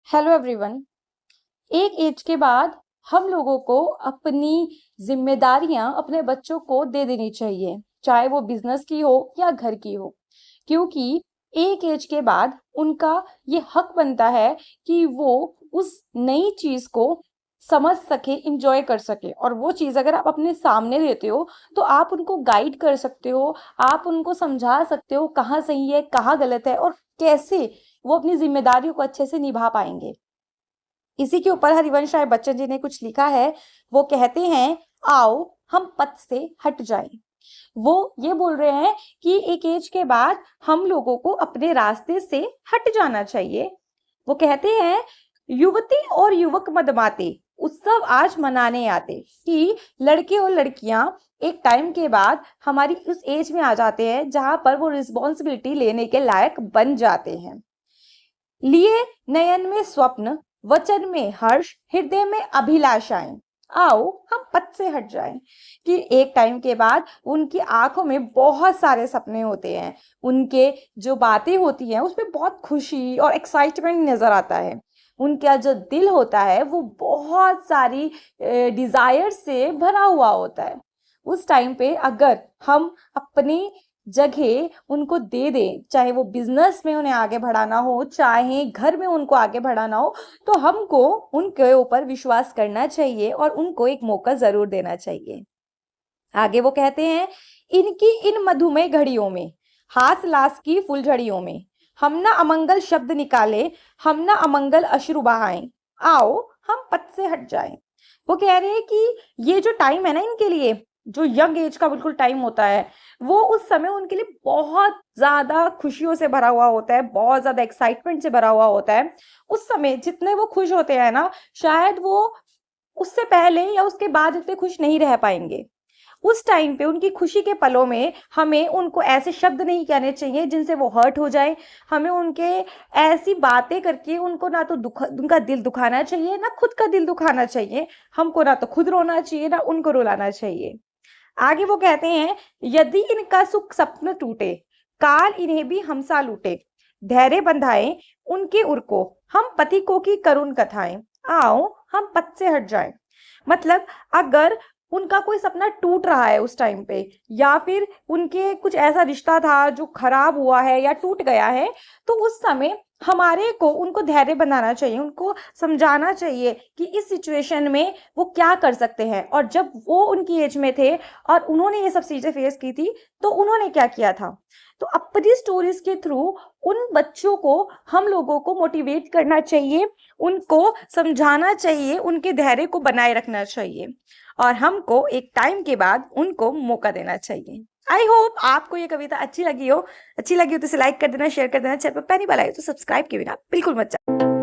Hello everyone. एक as के बाद हम लोगों को अपनी जिम्मेदारियां अपने बच्चों को दे देनी चाहिए, चाहे वो बिजनेस की हो या घर की हो, क्योंकि एक एज के बाद उनका ये हक बनता है कि वो उस नई चीज को समझ सके, इंजॉय कर सके। और वो चीज अगर आप अपने सामने देते हो तो आप उनको गाइड कर सकते हो, आप उनको समझा सकते हो कहाँ सही है कहाँ गलत है और कैसे वो अपनी जिम्मेदारियों को अच्छे से निभा पाएंगे। इसी के ऊपर हरिवंश राय बच्चन जी ने कुछ लिखा है। वो कहते हैं, आओ हम पथ से हट जाएं। वो ये बोल रहे हैं कि एक एज के बाद हम लोगों को अपने रास्ते से हट जाना चाहिए। वो कहते हैं, युवती और युवक मदमाते उत्सव आज मनाने आते, कि लड़के और लड़कियां एक टाइम के बाद हमारी उस एज में आ जाते हैं जहां पर वो रिस्पॉन्सिबिलिटी लेने के लायक बन जाते हैं। लिए नयन में स्वप्न, वचन में हर्ष, हृदय में अभिलाषाएं, आओ हम पथ से हट जाएं। कि एक टाइम के बाद उनकी आंखों में बहुत सारे सपने होते हैं, उनके जो बातें होती हैं उसमें बहुत खुशी और एक्साइटमेंट नजर आता है। उनका जो दिल होता है वो बहुत सारी डिजायर से भरा हुआ होता है। उस टाइम पे अगर हम अपनी जगह उनको दे दें, चाहे वो बिजनेस में उन्हें आगे बढ़ाना हो, चाहे घर में उनको आगे बढ़ाना हो, तो हमको उनके ऊपर विश्वास करना चाहिए और उनको एक मौका जरूर देना चाहिए। आगे वो कहते हैं, इनकी इन मधुमेह घड़ियों में, हास लास की फुलझड़ियों में, हम ना अमंगल शब्द निकाले, हम ना अमंगल अश्रु बहाएं, आओ हम पथ से हट जाएं। वो कह रहे हैं कि ये जो टाइम है ना इनके लिए, जो यंग एज का बिल्कुल टाइम होता है, वो उस समय उनके लिए बहुत ज्यादा खुशियों से भरा हुआ होता है, बहुत ज्यादा एक्साइटमेंट से भरा हुआ होता है। उस समय जितने वो खुश होते हैं ना, शायद वो उससे पहले या उसके बाद इतने खुश नहीं रह पाएंगे। उस टाइम पे उनकी खुशी के पलों में हमें उनको ऐसे शब्द नहीं कहने चाहिए जिनसे वो हर्ट हो जाए। हमें उनके ऐसी बातें करके उनको ना तो उनका दिल दुखाना चाहिए, ना खुद का दिल दुखाना चाहिए। हमको ना तो खुद रोना चाहिए, ना उनको रुलाना चाहिए। आगे वो कहते हैं, यदि इनका सुख स्वप्न टूटे, काल इन्हें भी हमसा लूटे, धैर्य बंधाए उनके उर को, हम पथिकों की करुण कथाएं, आओ हम पथ से हट जाएं। मतलब अगर उनका कोई सपना टूट रहा है उस टाइम पे, या फिर उनके कुछ ऐसा रिश्ता था जो खराब हुआ है या टूट गया है, तो उस समय हमारे को उनको धैर्य बनाना चाहिए, उनको समझाना चाहिए कि इस सिचुएशन में वो क्या कर सकते हैं। और जब वो उनकी एज में थे और उन्होंने ये सब चीजें फेस की थी, तो उन्होंने क्या किया था। तो अपनी स्टोरीज के थ्रू उन बच्चों को हम लोगों को मोटिवेट करना चाहिए, उनको समझाना चाहिए, उनके धैर्य को बनाए रखना चाहिए और हमको एक टाइम के बाद उनको मौका देना चाहिए। आई होप आपको ये कविता अच्छी लगी हो तो इसे लाइक कर देना, शेयर कर देना, चैनल पर पहली बार आए तो सब्सक्राइब के बिना बिल्कुल मत जाओ।